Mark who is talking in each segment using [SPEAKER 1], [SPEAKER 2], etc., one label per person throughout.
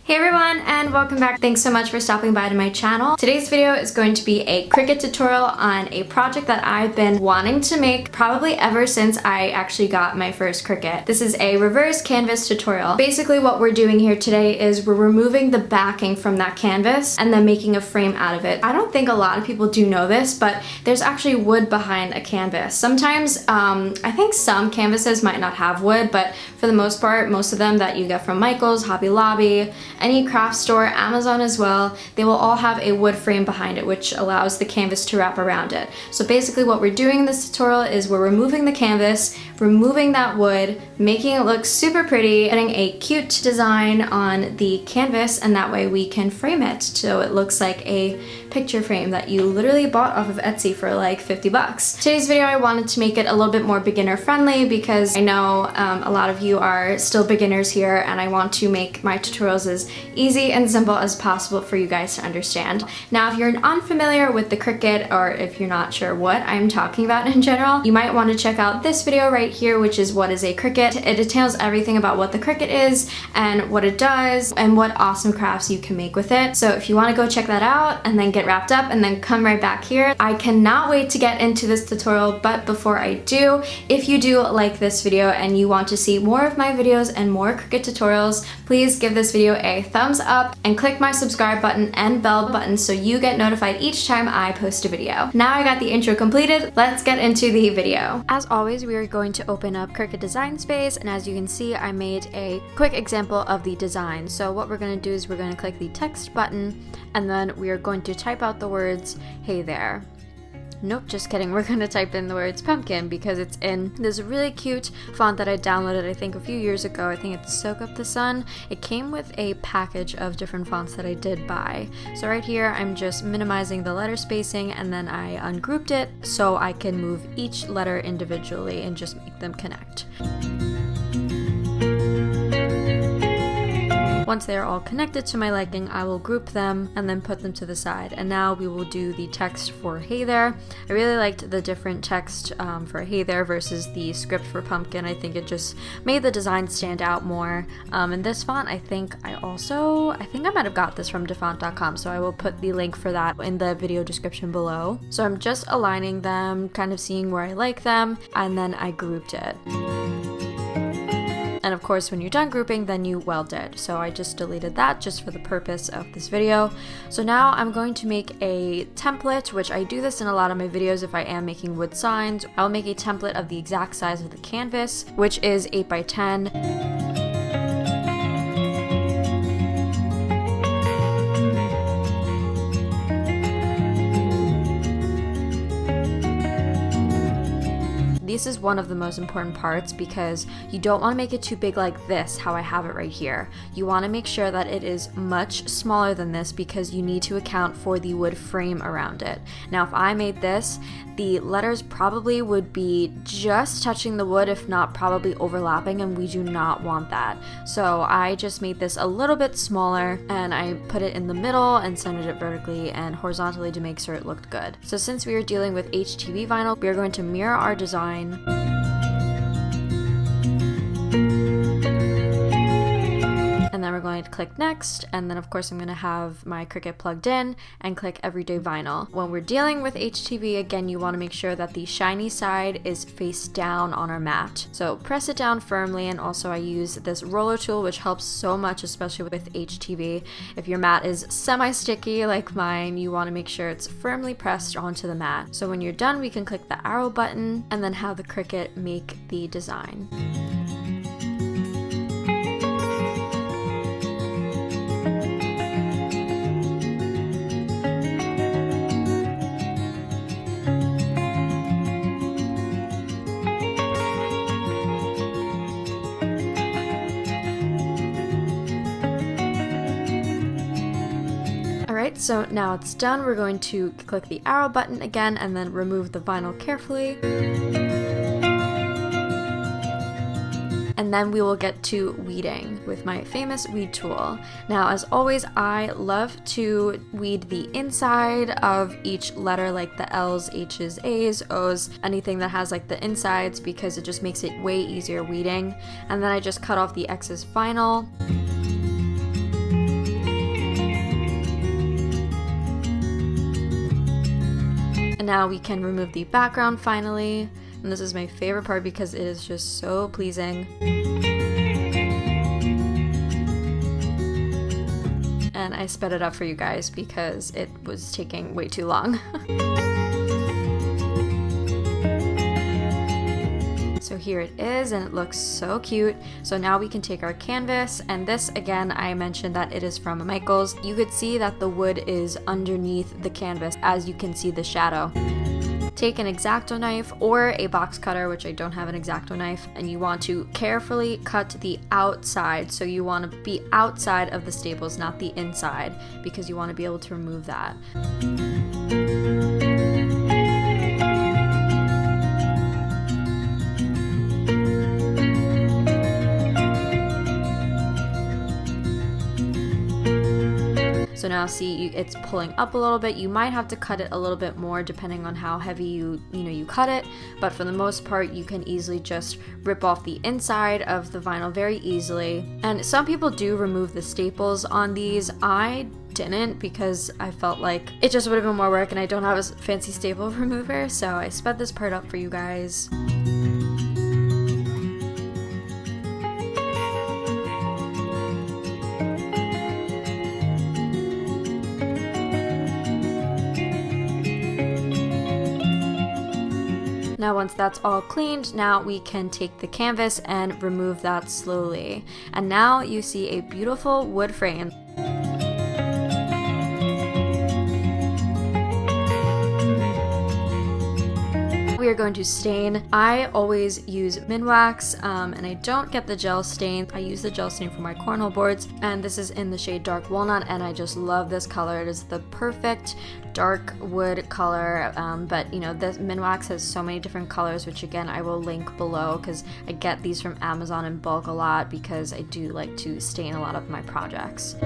[SPEAKER 1] Hey everyone, and welcome back. Thanks so much for stopping by to my channel. Today's video is going to be a Cricut tutorial on a project that I've been wanting to make probably ever since I actually got my first Cricut. This is a reverse canvas tutorial. Basically what we're doing here today is we're removing the backing from that canvas and then making a frame out of it. I don't think a lot of people do know this, but there's actually wood behind a canvas. Sometimes, I think some canvases might not have wood, but for the most part, most of them that you get from Michael's, Hobby Lobby, any craft store, Amazon as well, they will all have a wood frame behind it, which allows the canvas to wrap around it. So basically what we're doing in this tutorial is we're removing the canvas, removing that wood, making it look super pretty, putting a cute design on the canvas, and that way we can frame it so it looks like a picture frame that you literally bought off of Etsy for like 50 bucks. Today's video I wanted to make it a little bit more beginner friendly because I know a lot of you are still beginners here, and I want to make my tutorials as easy and simple as possible for you guys to understand. Now if you're unfamiliar with the Cricut, or if you're not sure what I'm talking about in general, you might want to check out this video right here, which is what is a Cricut. It details everything about what the Cricut is and what it does and what awesome crafts you can make with it. So if you want to go check that out and then get wrapped up and then come right back here, I cannot wait to get into this tutorial. But before I do, if you do like this video and you want to see more of my videos and more Cricut tutorials, please give this video a thumbs up and click my subscribe button and bell button so you get notified each time I post a video. Now I got the intro completed, let's get into the video. As always, we are going to open up Cricut Design Space, and as you can see, I made a quick example of the design. So what we're going to do is we're going to click the text button, and then we are going to type out the words, "Hey there." Nope, just kidding. We're gonna type in the words pumpkin because it's in this really cute font that I downloaded I think a few years ago. I think it's Soak Up the Sun. It came with a package of different fonts that I did buy. So right here I'm just minimizing the letter spacing, and then I ungrouped it so I can move each letter individually and just make them connect. Once they are all connected to my liking, I will group them and then put them to the side. And now we will do the text for "Hey there." I really liked the different text for "Hey there" versus the script for pumpkin. I think it just made the design stand out more. And this font, I think I might have got this from defont.com, so I will put the link for that in the video description below. So I'm just aligning them, kind of seeing where I like them, and then I grouped it. And of course, when you're done grouping, then you weld it. So I just deleted that just for the purpose of this video. So now I'm going to make a template, which I do this in a lot of my videos if I am making wood signs. I'll make a template of the exact size of the canvas, which is 8 by 10. This is one of the most important parts because you don't want to make it too big like this, how I have it right here. You want to make sure that it is much smaller than this because you need to account for the wood frame around it. Now, if I made this, the letters probably would be just touching the wood, if not probably overlapping, and we do not want that. So I just made this a little bit smaller, and I put it in the middle and centered it vertically and horizontally to make sure it looked good. So since we are dealing with HTV vinyl, we are going to mirror our design. And then we're going to click next, and then of course I'm going to have my Cricut plugged in and click everyday vinyl. When we're dealing with HTV, again, you want to make sure that the shiny side is face down on our mat. So press it down firmly, and also I use this roller tool, which helps so much, especially with HTV. If your mat is semi-sticky like mine, you want to make sure it's firmly pressed onto the mat. So when you're done, we can click the arrow button and then have the Cricut make the design. Alright, so now it's done. We're going to click the arrow button again and then remove the vinyl carefully. And then we will get to weeding with my famous weed tool. Now, as always, I love to weed the inside of each letter, like the L's, H's, A's, O's, anything that has like the insides, because it just makes it way easier weeding. And then I just cut off the excess vinyl. And now we can remove the background finally. And this is my favorite part because it is just so pleasing. And I sped it up for you guys because it was taking way too long. So here it is, and it looks so cute. So now we can take our canvas, and this, again, I mentioned that it is from Michaels. You could see that the wood is underneath the canvas, as you can see the shadow. Take an X-Acto knife or a box cutter, which I don't have an X-Acto knife, and you want to carefully cut the outside. So you want to be outside of the staples, not the inside, because you want to be able to remove that. So now see, it's pulling up a little bit. You might have to cut it a little bit more depending on how heavy you cut it, but for the most part you can easily just rip off the inside of the vinyl very easily. And some people do remove the staples on these. I didn't, because I felt like it just would have been more work and I don't have a fancy staple remover, so I sped this part up for you guys. Now once that's all cleaned, now we can take the canvas and remove that slowly. And now you see a beautiful wood frame. We are going to stain. I always use Minwax, and I don't get the gel stain. I use the gel stain for my cornhole boards, and this is in the shade Dark Walnut, and I just love this color. It is the perfect dark wood color, but you know, this Minwax has so many different colors, which again I will link below, because I get these from Amazon in bulk a lot because I do like to stain a lot of my projects.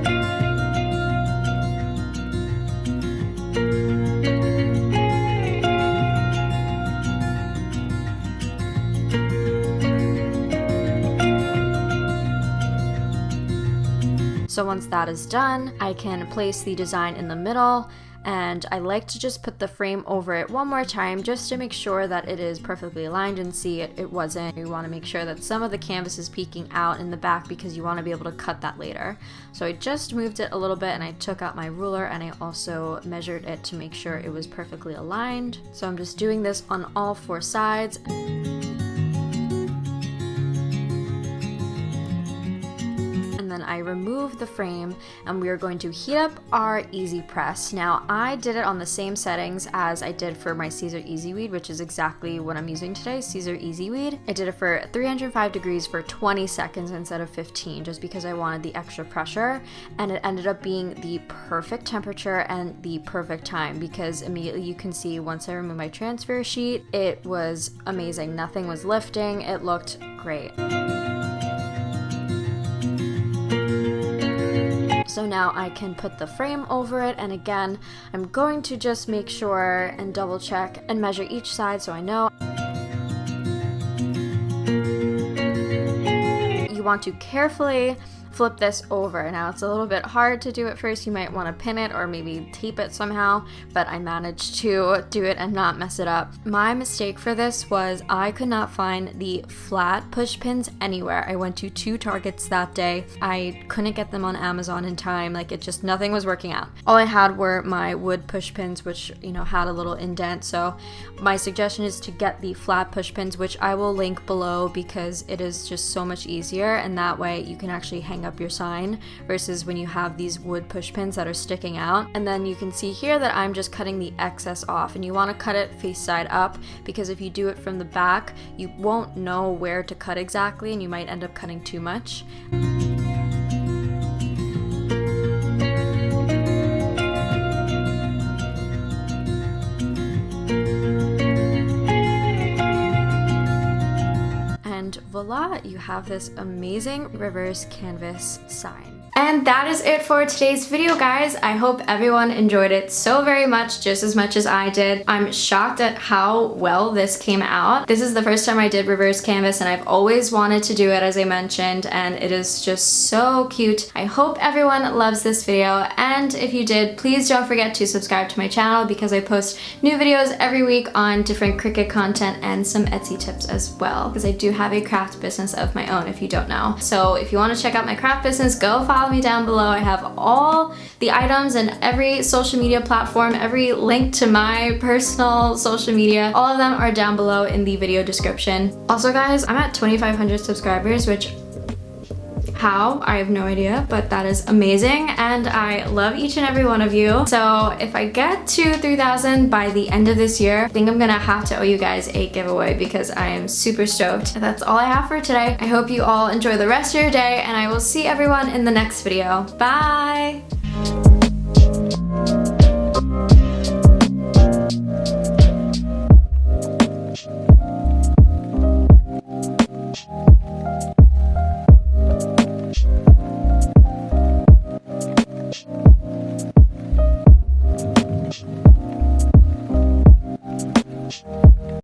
[SPEAKER 1] So once that is done, I can place the design in the middle, and I like to just put the frame over it one more time just to make sure that it is perfectly aligned, and see it wasn't. You want to make sure that some of the canvas is peeking out in the back because you want to be able to cut that later. So I just moved it a little bit, and I took out my ruler and I also measured it to make sure it was perfectly aligned. So I'm just doing this on all four sides. I remove the frame, and we are going to heat up our Easy Press. Now I did it on the same settings as I did for my Caesar Easy Weed, which is exactly what I'm using today, Caesar Easy Weed. I did it for 305 degrees for 20 seconds instead of 15, just because I wanted the extra pressure, and it ended up being the perfect temperature and the perfect time, because immediately you can see once I removed my transfer sheet, it was amazing. Nothing was lifting. It looked great. So now I can put the frame over it, and again, I'm going to just make sure and double check and measure each side so I know. You want to carefully flip this over. Now it's a little bit hard to do at first. You might want to pin it or maybe tape it somehow, but I managed to do it and not mess it up. My mistake for this was I could not find the flat push pins anywhere. I went to 2 Targets that day. I couldn't get them on Amazon in time. Like, it just, nothing was working out. All I had were my wood push pins, which, you know, had a little indent. So my suggestion is to get the flat push pins, which I will link below, because it is just so much easier, and that way you can actually hang up your sign versus when you have these wood push pins that are sticking out. And then you can see here that I'm just cutting the excess off, and you want to cut it face side up, because if you do it from the back, you won't know where to cut exactly, and you might end up cutting too much. And voila, you have this amazing reverse canvas sign. And that is it for today's video, guys. I hope everyone enjoyed it so very much, just as much as I did. I'm shocked at how well this came out. This is the first time I did reverse canvas, and I've always wanted to do it, as I mentioned, and it is just so cute. I hope everyone loves this video, and if you did, please don't forget to subscribe to my channel because I post new videos every week on different Cricut content and some Etsy tips as well, because I do have a craft business of my own, if you don't know. So if you want to check out my craft business, go follow me down below. I have all the items and every social media platform, every link to my personal social media, all of them are down below in the video description. Also guys, I'm at 2,500 subscribers, which how? I have no idea, but that is amazing, and I love each and every one of you. So if I get to 3,000 by the end of this year, I think I'm gonna have to owe you guys a giveaway because I am super stoked. That's all I have for today. I hope you all enjoy the rest of your day, and I will see everyone in the next video. Bye!